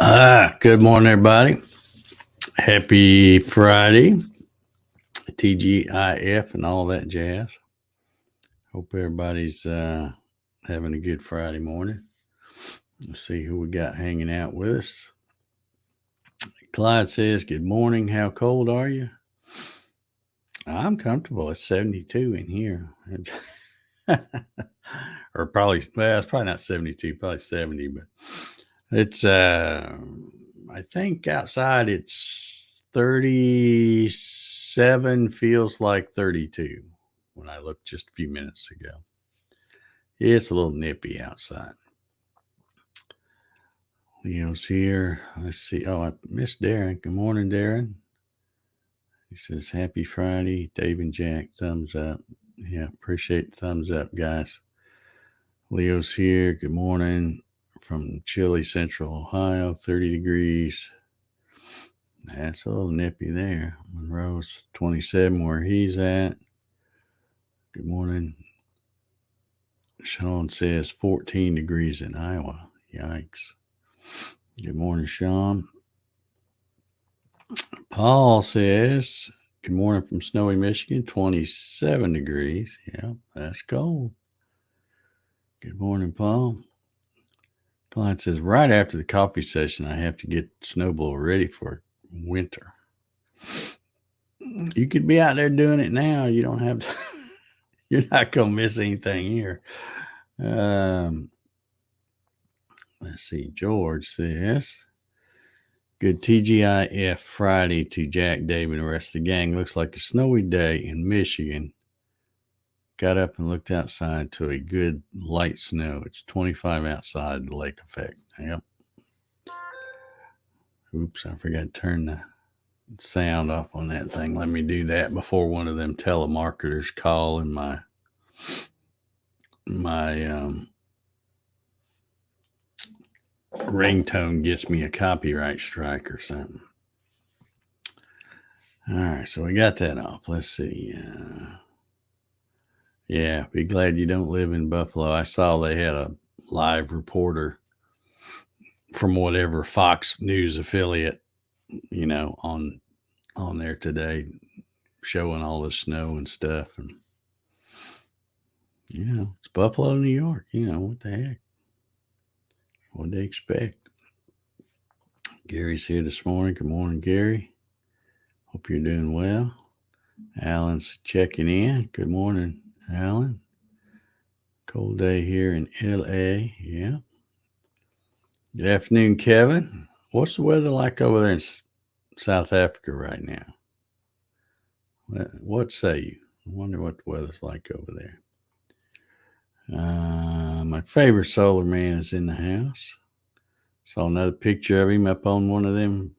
Good morning, everybody. Happy Friday, TGIF, and all that jazz. Hope everybody's having a good Friday morning. Let's see who we got hanging out with us. Clyde says, "Good morning. How cold are you?" I'm comfortable. It's 72 in here. Or probably, well, it's probably not 72, probably 70, but it's, I think outside it's 37, feels like 32 when I looked just a few minutes ago. It's a little nippy outside. Leo's here. Let's see. Oh, I missed Darren. Good morning, Darren. He says, "Happy Friday." Dave and Jack, thumbs up. Yeah, appreciate the thumbs up, guys. Leo's here. Good morning from chilly central Ohio, 30 degrees. That's a little nippy there. Monroe's 27 where he's at. Good morning. Sean says 14 degrees in Iowa. Yikes. Good morning, Sean. Paul says, "Good morning from snowy Michigan, 27 degrees. Yeah, that's cold. Good morning, Paul. Client says, "Right after the coffee session, I have to get snowblower ready for winter." You could be out there doing it now. You don't have to, you're not going to miss anything here. Let's see. George says, "Good TGIF Friday to Jack, Dave, and the rest of the gang. Looks like a snowy day in Michigan. Got up and looked outside to a good light snow. It's 25 outside, the lake effect." Yep. Oops, I forgot to turn the sound off on that thing. Let me do that before one of them telemarketers call and my ringtone gets me a copyright strike or something. All right, so we got that off. Let's see. Yeah, be glad you don't live in Buffalo. I saw they had a live reporter from whatever Fox News affiliate, on there today, showing all the snow and stuff. And it's Buffalo, New York. What the heck? What'd they expect? Gary's here this morning. Good morning, Gary. Hope you're doing well. Alan's checking in. Good morning, Alan. Cold day here in LA. Yeah. Good afternoon, Kevin. What's the weather like over there in South Africa right now? What say you? I wonder what the weather's like over there. My favorite solar man is in the house. Saw another picture of him up on one of them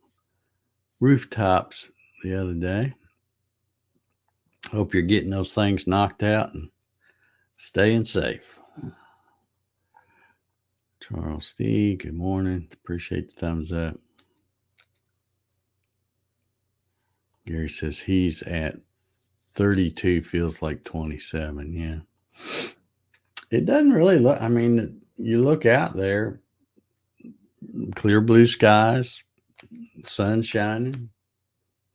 rooftops the other day. Hope you're getting those things knocked out and staying safe. Charles Steve, good morning. Appreciate the thumbs up. Gary says he's at 32, feels like 27. Yeah. It doesn't really look, you look out there, clear blue skies, sun shining,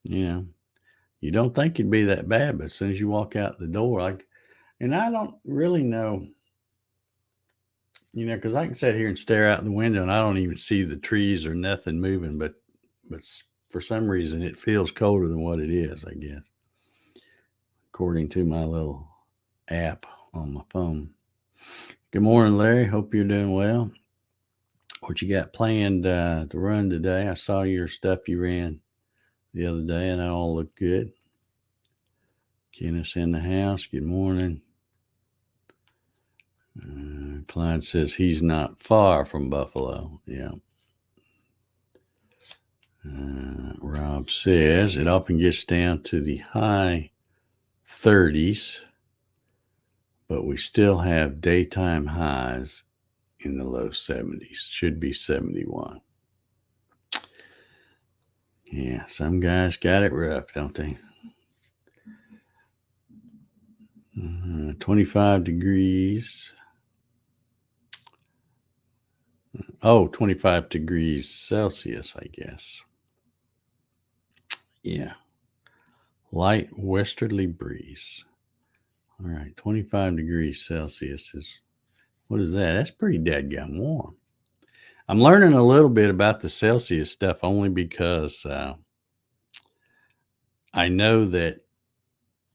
you don't think it'd be that bad, but as soon as you walk out the door, and I don't really know, because I can sit here and stare out the window and I don't even see the trees or nothing moving, but for some reason it feels colder than what it is, I guess, according to my little app on my phone. Good morning, Larry. Hope you're doing well. What you got planned to run today? I saw your stuff you ran the other day and it all looked good. Kenneth's in the house. Good morning. Clyde says he's not far from Buffalo. Yeah. Rob says it often gets down to the high 30s, but we still have daytime highs in the low 70s. Should be 71. Yeah, some guys got it rough, don't they? 25 degrees. Oh, 25 degrees Celsius, I guess. Yeah. Light westerly breeze. All right. 25 degrees Celsius is, what is that? That's pretty dadgum warm. I'm learning a little bit about the Celsius stuff only because I know that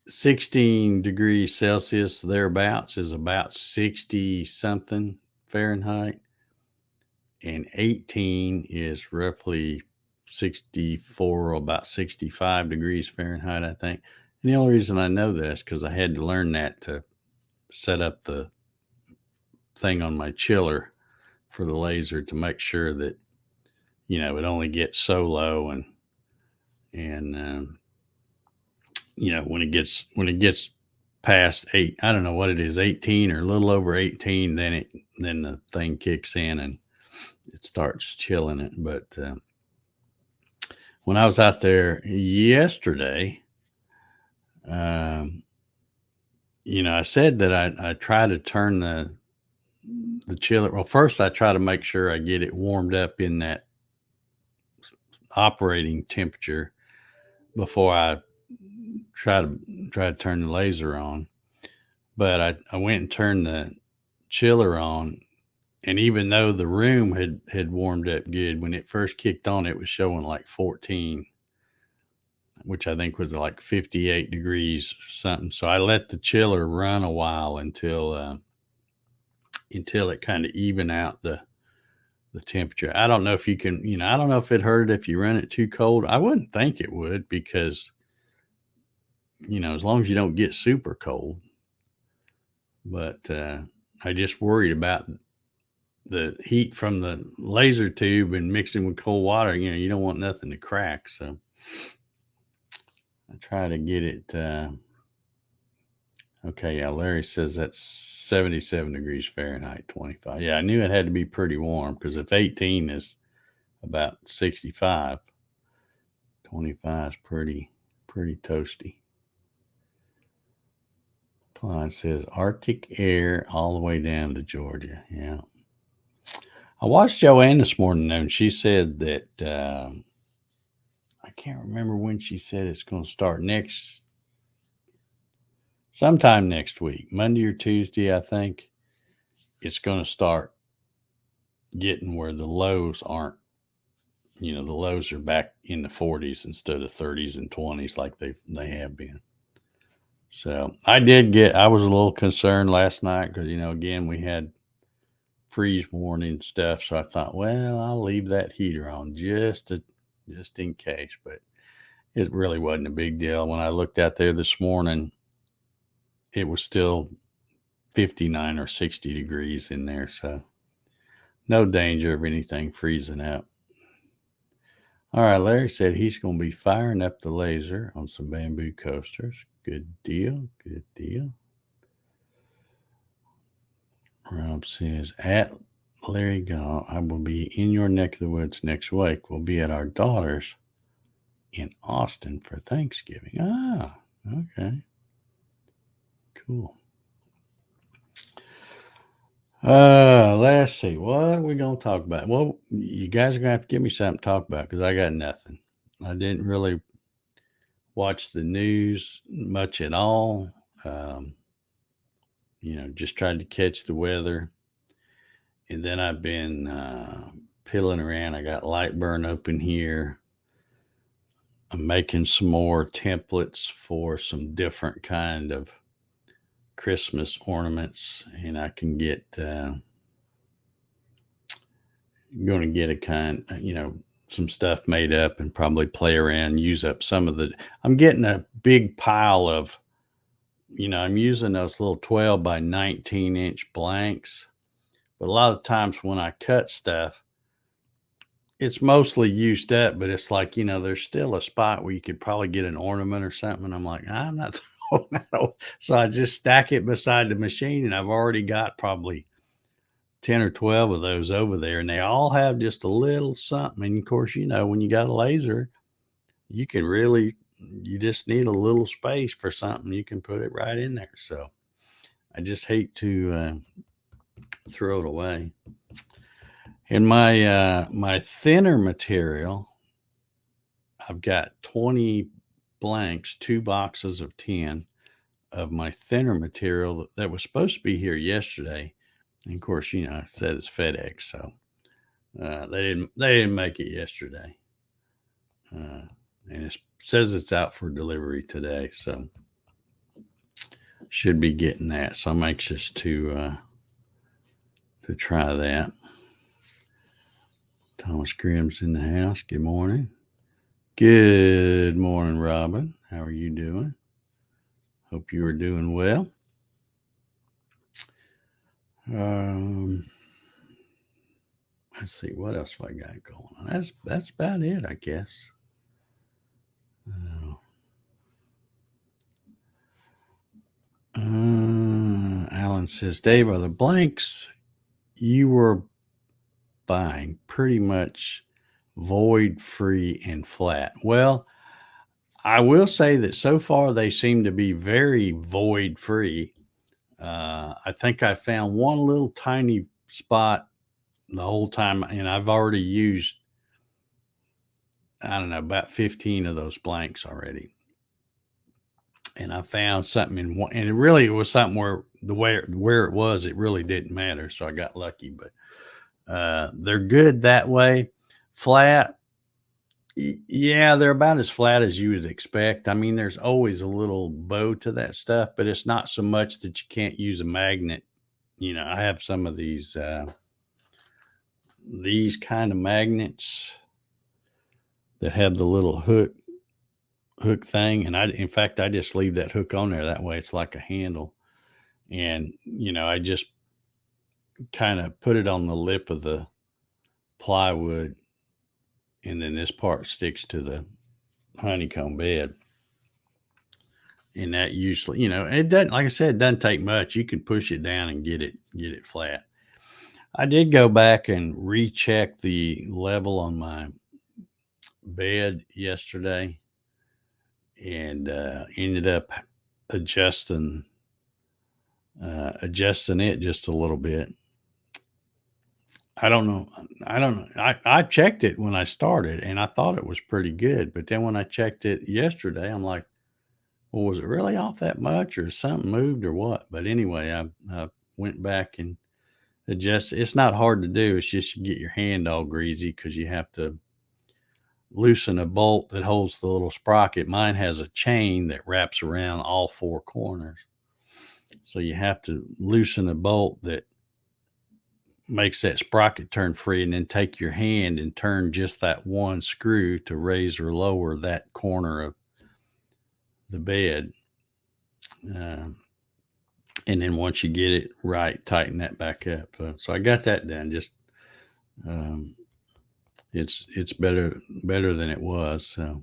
16 degrees Celsius thereabouts is about 60 something Fahrenheit, and 18 is roughly 64 or about 65 degrees Fahrenheit, I think. And the only reason I know this because I had to learn that to set up the thing on my chiller for the laser to make sure that it only gets so low, and when it gets past 8, I don't know what it is, 18 or a little over 18, then the thing kicks in and it starts chilling it. But when I was out there yesterday, um, I said that I try to turn the chiller. Well, first I try to make sure I get it warmed up in that operating temperature before I try to turn the laser on. But I went and turned the chiller on, and even though the room had warmed up good, when it first kicked on, it was showing like 14, which I think was like 58 degrees or something. So I let the chiller run a while until it kind of even out the temperature. I don't know if you can, I don't know if it hurt if you run it too cold. I wouldn't think it would because, as long as you don't get super cold. But I just worried about the heat from the laser tube and mixing with cold water. You don't want nothing to crack. So I try to get it. Okay, yeah, Larry says that's 77 degrees Fahrenheit, 25. Yeah, I knew it had to be pretty warm because if 18 is about 65, 25 is pretty toasty. Clyde says Arctic air all the way down to Georgia. Yeah. I watched Joanne this morning, and she said that I can't remember when she said it's going to start sometime next week, Monday or Tuesday, I think. It's going to start getting where the lows aren't. The lows are back in the 40s instead of 30s and 20s like they have been. So I was a little concerned last night because again we had freeze warning stuff. So I thought, well, I'll leave that heater on just in case. But it really wasn't a big deal. When I looked out there this morning, it was still 59 or 60 degrees in there. So no danger of anything freezing up. All right, Larry said he's going to be firing up the laser on some bamboo coasters. Good deal. Good deal. Rob says, at Larry Gall, I will be in your neck of the woods next week. We'll be at our daughter's in Austin for Thanksgiving. Ah, okay. Cool. Let's see. What are we going to talk about? Well, you guys are going to have to give me something to talk about because I got nothing. I didn't really watch the news much at all. Just tried to catch the weather. And then I've been pilling around. I got light burn open here. I'm making some more templates for some different kind of Christmas ornaments, and I can get going to get a kind, some stuff made up and probably play around, use up some of the. I'm getting a big pile of, I'm using those little 12 by 19 inch blanks, but a lot of times when I cut stuff, it's mostly used up, but it's like, there's still a spot where you could probably get an ornament or something. And I'm like, I'm not throwing that away. So I just stack it beside the machine, and I've already got probably 10 or 12 of those over there, and they all have just a little something. And of course, when you got a laser, you just need a little space for something. You can put it right in there. So I just hate to throw it away. And my thinner material, I've got 20 blanks, 2 boxes of 10 of my thinner material that was supposed to be here yesterday. And of course, I said it's FedEx, so they didn't make it yesterday. And it says it's out for delivery today, so should be getting that. So I'm anxious to try that. Thomas Grimm's in the house. Good morning. Good morning, Robin. How are you doing? Hope you are doing well. Let's see, what else have I got going on? That's about it, I guess. Alan says, Dave, are the blanks you were buying pretty much void free and flat? Well, I will say that so far they seem to be very void free. I think I found one little tiny spot the whole time, and I've already used, I don't know, about 15 of those blanks already. And I found something in one, and it was something where where it was, it really didn't matter. So I got lucky, but they're good that way. Flat, yeah, they're about as flat as you would expect. I mean, there's always a little bow to that stuff, but it's not so much that you can't use a magnet. I have some of these kind of magnets that have the little hook thing, and in fact I just leave that hook on there. That way it's like a handle, and I just kind of put it on the lip of the plywood, and then this part sticks to the honeycomb bed. And that usually, it doesn't, like I said, it doesn't take much. You can push it down and get it flat. I did go back and recheck the level on my bed yesterday, and ended up adjusting it just a little bit. I don't know. I checked it when I started, and I thought it was pretty good. But then when I checked it yesterday, I'm like, well, was it really off that much, or something moved, or what? But anyway, I went back and adjusted. It's not hard to do. It's just you get your hand all greasy because you have to loosen a bolt that holds the little sprocket. Mine has a chain that wraps around all 4 corners. So you have to loosen a bolt that makes that sprocket turn free, and then take your hand and turn just that one screw to raise or lower that corner of the bed. And then once you get it right, tighten that back up. So I got that done. Just it's better than it was. So,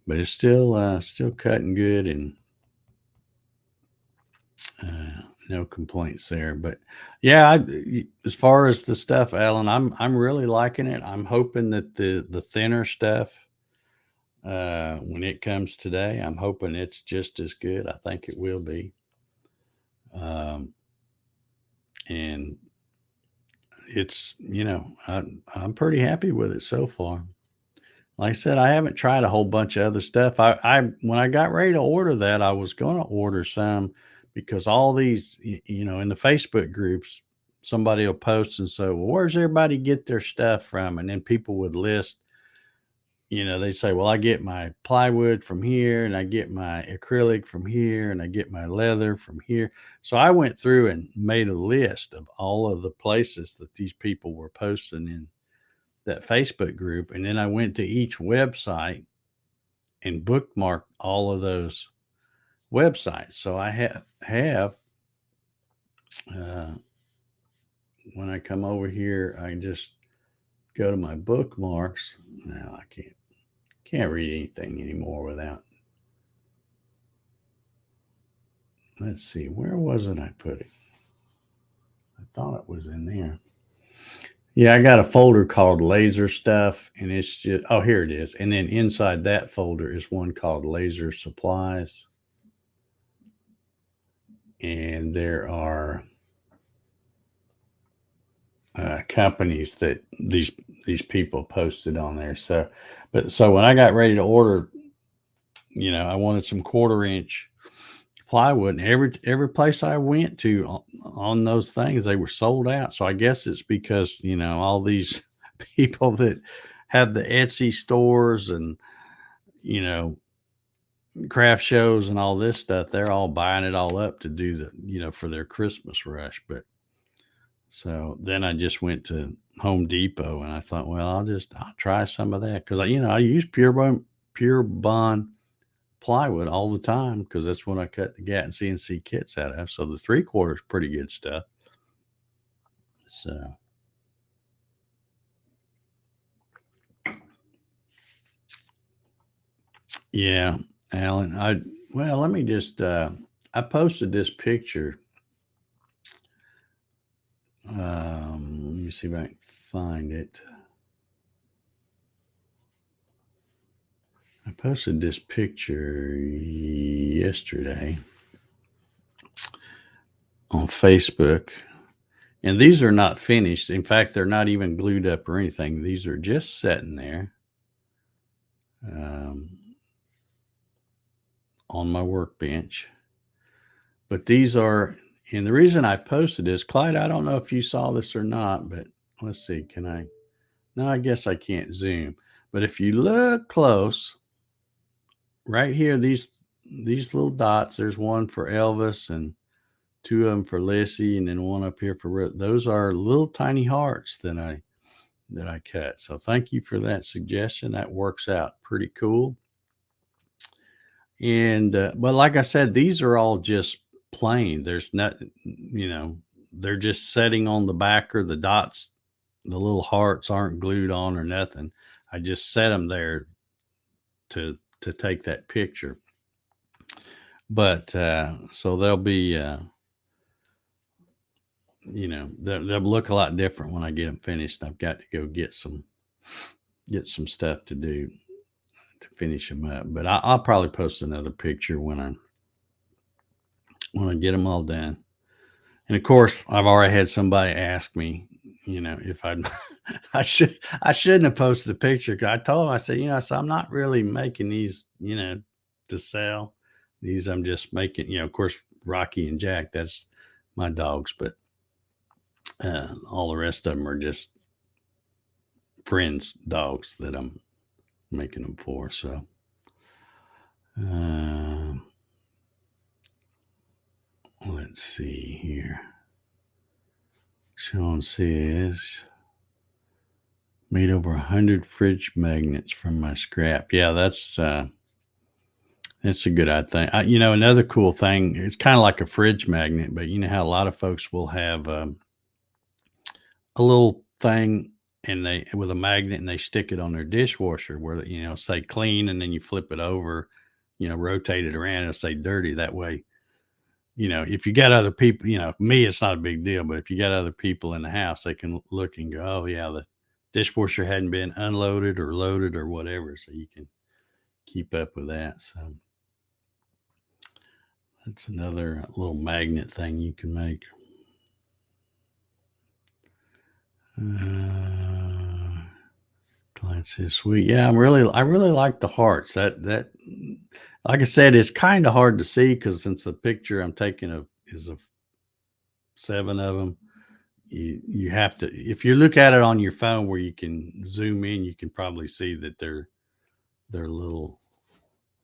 but it's still cutting good, and no complaints there. But yeah, as far as the stuff, Alan, I'm really liking it. I'm hoping that the thinner stuff, when it comes today, I'm hoping it's just as good. I think it will be. And it's, I'm pretty happy with it so far. Like I said, I haven't tried a whole bunch of other stuff. When I got ready to order that, I was going to order some, because all these, in the Facebook groups, somebody will post and say, well, where's everybody get their stuff from? And then people would list, they say, well, I get my plywood from here, and I get my acrylic from here, and I get my leather from here. So I went through and made a list of all of the places that these people were posting in that Facebook group. And then I went to each website and bookmarked all of those websites. So I have when I come over here, I can just go to my bookmarks. Now I can't read anything anymore without. Let's see, where was it I put it? I thought it was in there. Yeah, I got a folder called laser stuff, and it's just, oh, here it is. And then inside that folder is one called laser supplies. And there are companies that these people posted on there. So when I got ready to order, I wanted some 1/4 inch plywood, and every place I went to on those things, they were sold out. So I guess it's because all these people that have the Etsy stores and you know craft shows and all this stuff, they're all buying it all up to do for their Christmas rush. But so then I just went to Home Depot and I thought, well, I'll try some of that because I use pure bond plywood all the time because that's what I cut the Gatton CNC kits out of. So the 3/4 is pretty good stuff. So yeah, Alan, let me just I posted this picture. Let me see if I can find it. I posted this picture yesterday on Facebook, and these are not finished. In fact, they're not even glued up or anything. These are just sitting there on my workbench. But these are, and the reason I posted this, Clyde, I don't know if you saw this or not, but let's see. No, I guess I can't zoom. But if you look close, right here, these little dots, there's one for Elvis and two of them for Lissy, and then one up here for those are little tiny hearts that I cut. So thank you for that suggestion. That works out pretty cool. And but like I said, these are all just plain. There's not, they're just setting on the backer. The dots, the little hearts aren't glued on or nothing. I just set them there to take that picture. But so they'll be they'll look a lot different when I get them finished. I've got to go get some stuff to do to finish them up. But I'll probably post another picture when I get them all done. And of course, I've already had somebody ask me, if I shouldn't have posted the picture. Cause I told them, I said, so I'm not really making these, to sell. These I'm just making, of course, Rocky and Jack, that's my dogs, but all the rest of them are just friends' dogs that I'm making them for. So, let's see here. Sean says, made over 100 fridge magnets from my scrap. Yeah, that's a good thing. Another cool thing, it's kind of like a fridge magnet, but you know how a lot of folks will have a little thing and with a magnet and they stick it on their dishwasher where, say clean, and then you flip it over, rotate it around and say dirty. That way, if you got other people, me, it's not a big deal, but if you got other people in the house, they can look and go, oh yeah, the dishwasher hadn't been unloaded or loaded or whatever. So you can keep up with that. So that's another little magnet thing you can make. Client says, sweet. Yeah, I really like the hearts. That like I said, it's kind of hard to see because since the picture I'm taking is of 7 of them, you have to, if you look at it on your phone where you can zoom in, you can probably see that they're little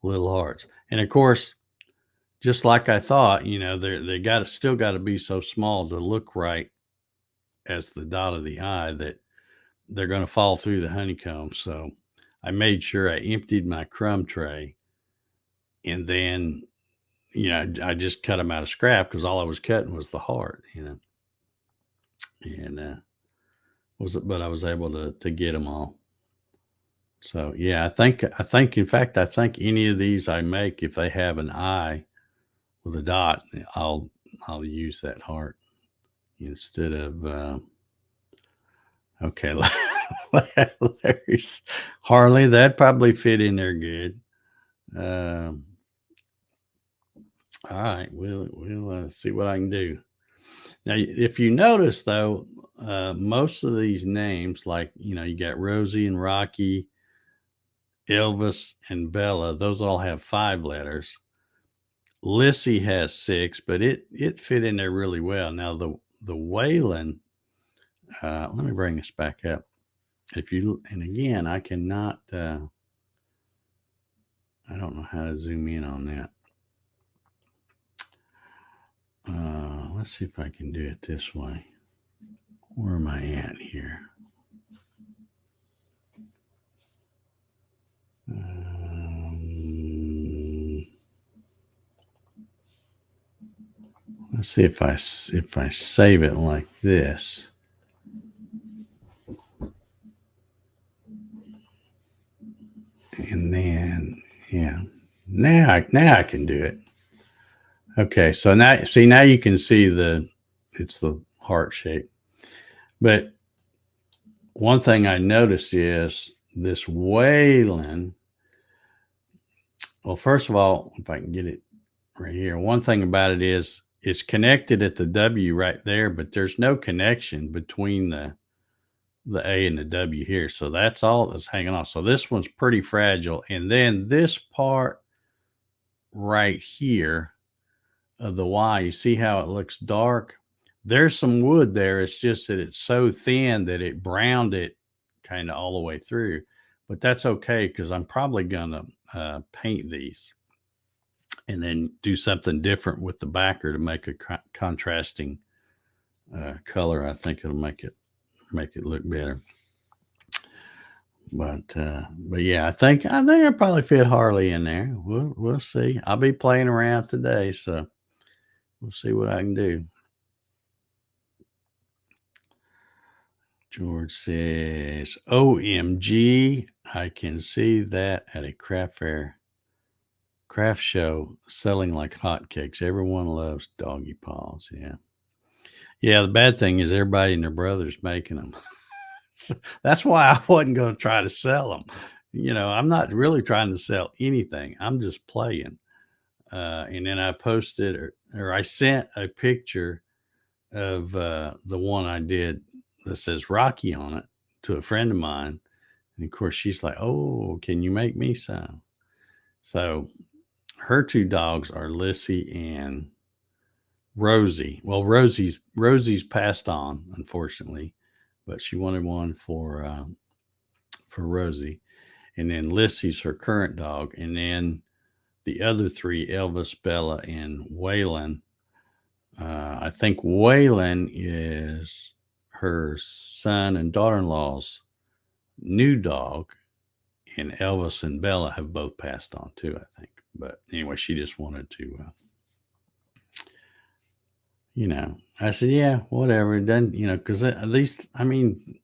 hearts. And of course, just like I thought, they still got to be so small to look right as the dot of the eye that they're going to fall through the honeycomb. So I made sure I emptied my crumb tray, and then I just cut them out of scrap because all I was cutting was the heart, and but I was able to get them all. So yeah, I think in fact, I think any of these I make, if they have an eye with a dot, I'll use that heart instead of okay. Larry's Harley, that probably fit in there good. All right, we'll see what I can do. Now, if you notice though, most of these names, like you got Rosie and Rocky, Elvis and Bella, those all have 5 letters. Lissy has 6, but it fit in there really well. Now the Waylon, let me bring this back up. If you and again, I cannot. I don't know how to zoom in on that. Let's see if I can do it this way. Where am I at here? Let's see if I save it like this. And then now I can do it. Okay, so now you can see it's the heart shape. But one thing I noticed is this Waylon. Well, first of all, if I can get it right here, one thing about it is it's connected at the W right there, but there's no connection between the A and the W here. So that's all that's hanging off. So this one's pretty fragile. And then this part right here of the Y, you see how it looks dark? There's some wood there. It's just that it's so thin that it browned it kind of all the way through. But that's okay because I'm probably going to paint these and then do something different with the backer to make a contrasting color. I think it'll make it look better. But yeah, I think I probably fit Harley in there. We'll see. I'll be playing around today, so we'll see what I can do. George says, OMG, I can see that at a craft show selling like hotcakes. Everyone loves doggy paws. Yeah. Yeah, the bad thing is everybody and their brother's making them. So that's why I wasn't going to try to sell them. I'm not really trying to sell anything. I'm just playing. And then I posted or I sent a picture of the one I did that says Rocky on it to a friend of mine. And of course, she's like, "Oh, can you make me some?" So her 2 dogs are Lissy and Rosie. Well, Rosie's passed on, unfortunately, but she wanted one for Rosie. And then Lissy's her current dog. And then the other 3, Elvis, Bella, and Waylon. I think Waylon is her son and daughter-in-law's new dog, and Elvis and Bella have both passed on too, I think. But anyway, she just wanted to, I said, yeah, whatever. It doesn't, because at least, I mean,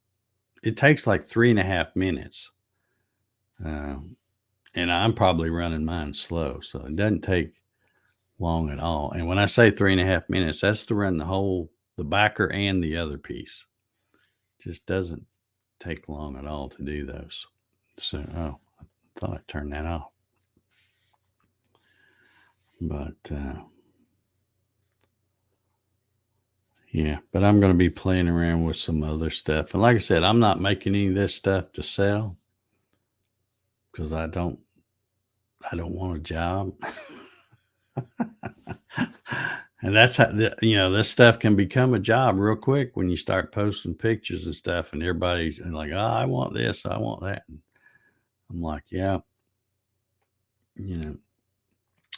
it takes like 3.5 minutes. And I'm probably running mine slow, so it doesn't take long at all. And when I say 3.5 minutes, that's to run the backer and the other piece. Just doesn't take long at all to do those. So, I thought I'd turn that off. But, yeah, but I'm going to be playing around with some other stuff. And like I said, I'm not making any of this stuff to sell because I don't want a job. And that's how, this stuff can become a job real quick when you start posting pictures and stuff, and everybody's like, "Oh, I want this, I want that." And I'm like, yeah,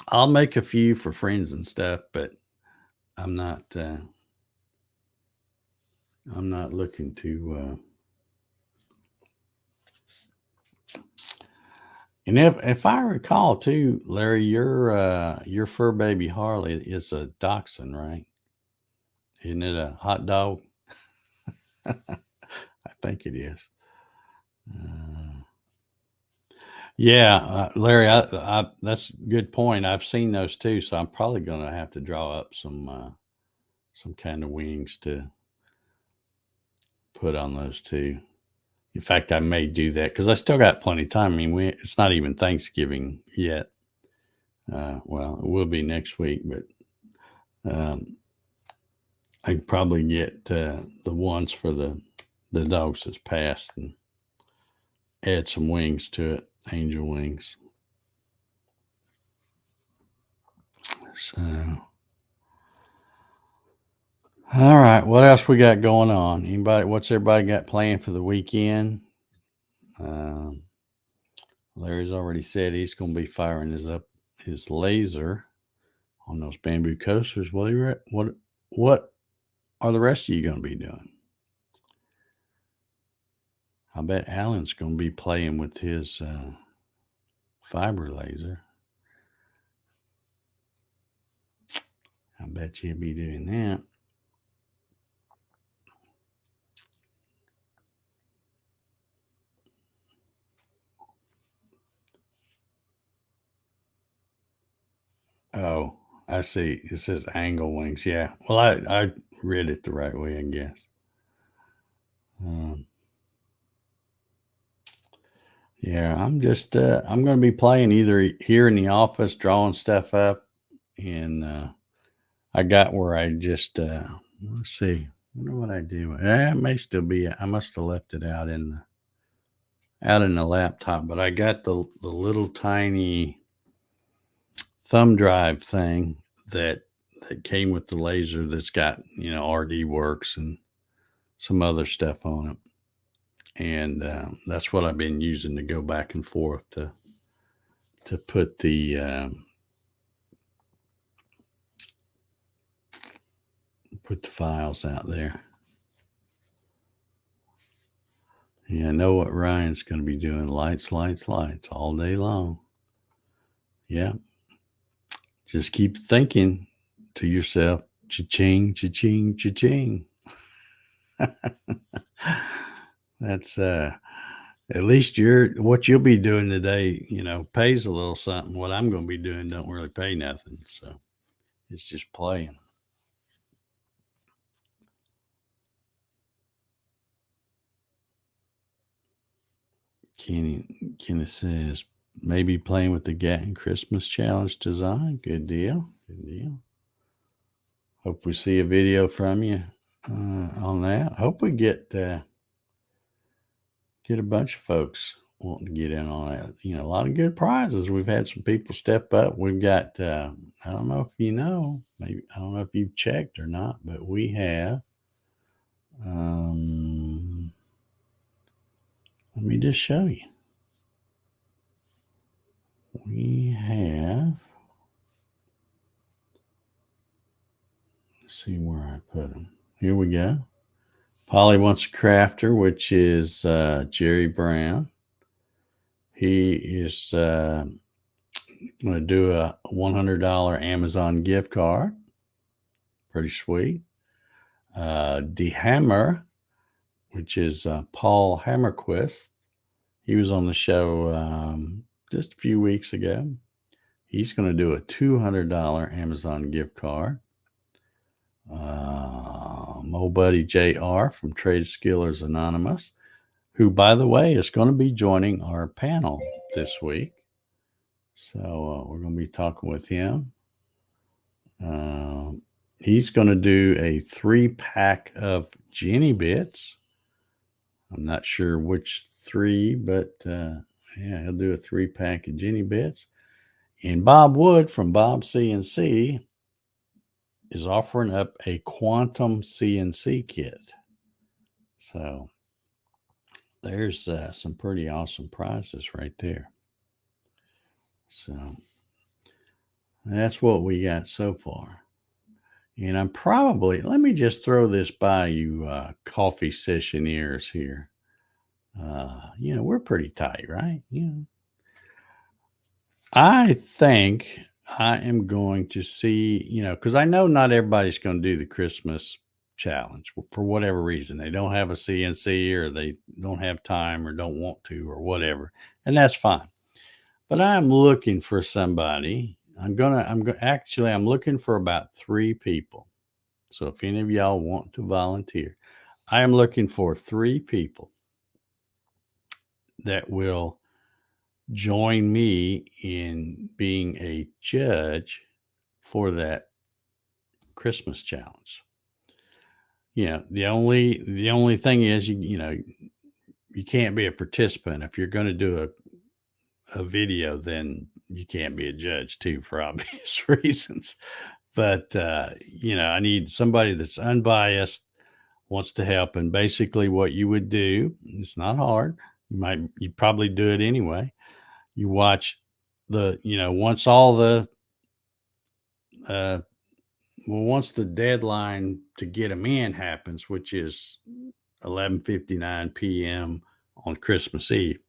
I'll make a few for friends and stuff, but I'm not looking to. And if I recall too, Larry, your fur baby Harley is a dachshund, right? Isn't it a hot dog? I think it is. Yeah, Larry, I that's a good point. I've seen those too, so I'm probably going to have to draw up some kind of wings to put on those too. In fact, I may do that because I still got plenty of time. I mean, it's not even Thanksgiving yet. Well, it will be next week, but I can probably get the ones for the dogs that's passed and add some wings to it, angel wings. So, all right, what else we got going on? What's everybody got planned for the weekend? Larry's already said he's going to be firing his laser on those bamboo coasters. What are the rest of you going to be doing? I bet Alan's going to be playing with his fiber laser. I bet you'll be doing that. Oh, I see. It says angle wings. Yeah. Well, I read it the right way, I guess. Yeah, I'm going to be playing either here in the office, drawing stuff up, and I got where I just let's see. I wonder what I do. It may still be. I must have left it out in the laptop, but I got the little tiny thumb drive thing that came with the laser that's got RD Works and some other stuff on it, and that's what I've been using to go back and forth to put the files out there. Yeah, I know what Ryan's going to be doing. Lights all day long. Yeah. Just keep thinking to yourself, cha-ching, cha-ching, cha-ching. That's at least what you'll be doing today, pays a little something. What I'm going to be doing don't really pay nothing. So it's just playing. Kenny says, maybe playing with the Gatton Christmas Challenge design. Good deal. Hope we see a video from you on that. Hope we get a bunch of folks wanting to get in on that. A lot of good prizes. We've had some people step up. We've got, I don't know if you know, maybe, I don't know if you've checked or not, but we have, let me just show you. We have, let's see where I put them. Here we go. Polly Wants a Crafter, which is Jerry Brown. He is going to do a $100 Amazon gift card. Pretty sweet. The Hammer, which is Paul Hammerquist. He was on the show just a few weeks ago. He's going to do a $200 Amazon gift card. My buddy JR from Trade Skillers Anonymous, who, by the way, is going to be joining our panel this week. So we're going to be talking with him. He's going to do a 3-pack of Jenny Bits. I'm not sure which 3, but yeah, he'll do a 3-pack of Jenny Bits. And Bob Wood from Bob CNC is offering up a quantum CNC kit. So there's some pretty awesome prizes right there. So that's what we got so far. And I'm probably, let me just throw this by you, coffee sessioneers here. We're pretty tight, right? I think I am going to see, because I know not everybody's going to do the Christmas challenge for whatever reason. They don't have a CNC or they don't have time or don't want to or whatever. And that's fine. But I'm looking for somebody. I'm looking for about 3 people. So if any of y'all want to volunteer, I am looking for 3 people that will join me in being a judge for that Christmas challenge. the only thing is you can't be a participant. If you're going to do a video, then you can't be a judge too, for obvious reasons. But I need somebody that's unbiased, wants to help. And basically what you would do, it's not hard. You probably do it anyway. You watch once all the uh once the deadline to get them in happens, which is 11:59 p.m. on Christmas Eve.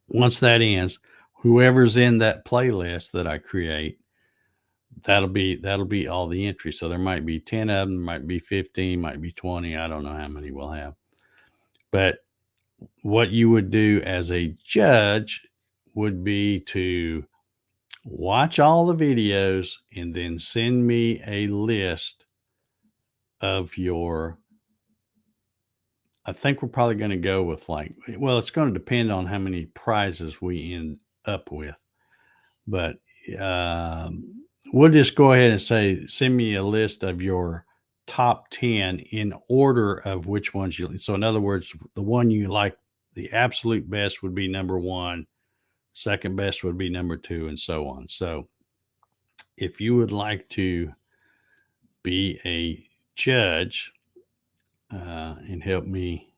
Once that ends, whoever's in that playlist that I create, that'll be all the entries. So there might be 10 of them, might be 15, might be 20. I don't know how many we'll have. But what you would do as a judge would be to watch all the videos and then send me a list of your I think we're probably going to go with it's going to depend on how many prizes we end up with. But we'll just go ahead and say, send me a list of your top 10 in order of which ones you. So in other words, the one you like, the absolute best would be number one, second best would be number two, and so on. So if you would like to be a judge and help me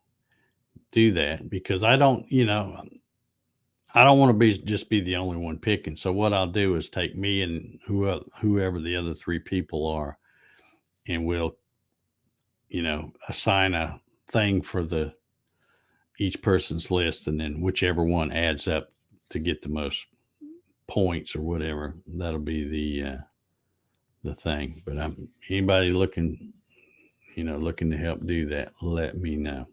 do that, because I don't want to just be the only one picking. So what I'll do is take me and whoever the other three people are, and we'll, assign a thing for each person's list, and then whichever one adds up to get the most points or whatever, that'll be the thing. But anybody looking to help do that, let me know.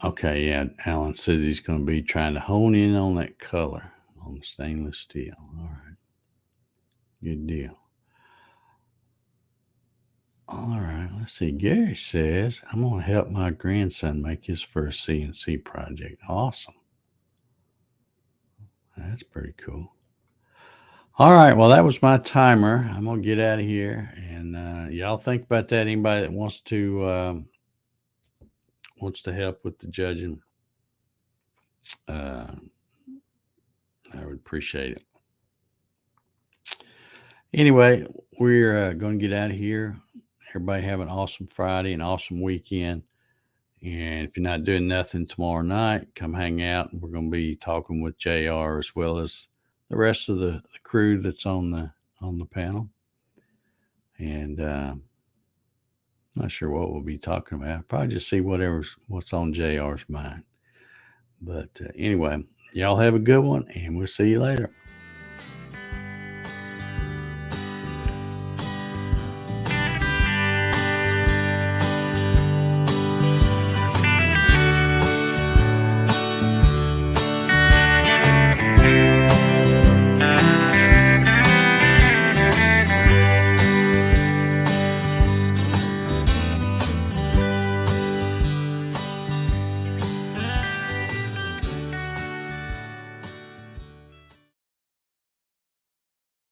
Okay, yeah, Alan says he's going to be trying to hone in on that color on the stainless steel. All right. Good deal. All right, let's see. Gary says, I'm going to help my grandson make his first CNC project. Awesome. That's pretty cool. All right, well, that was my timer. I'm going to get out of here. And y'all think about that. Anybody that wants to help with the judging, I would appreciate it. Anyway, we're going to get out of here. Everybody have an awesome Friday, an awesome weekend. And if you're not doing nothing tomorrow night, come hang out. And we're going to be talking with JR as well as the rest of the crew that's on the panel. And not sure what we'll be talking about. Probably just see what's on JR's mind. But anyway, y'all have a good one, and we'll see you later.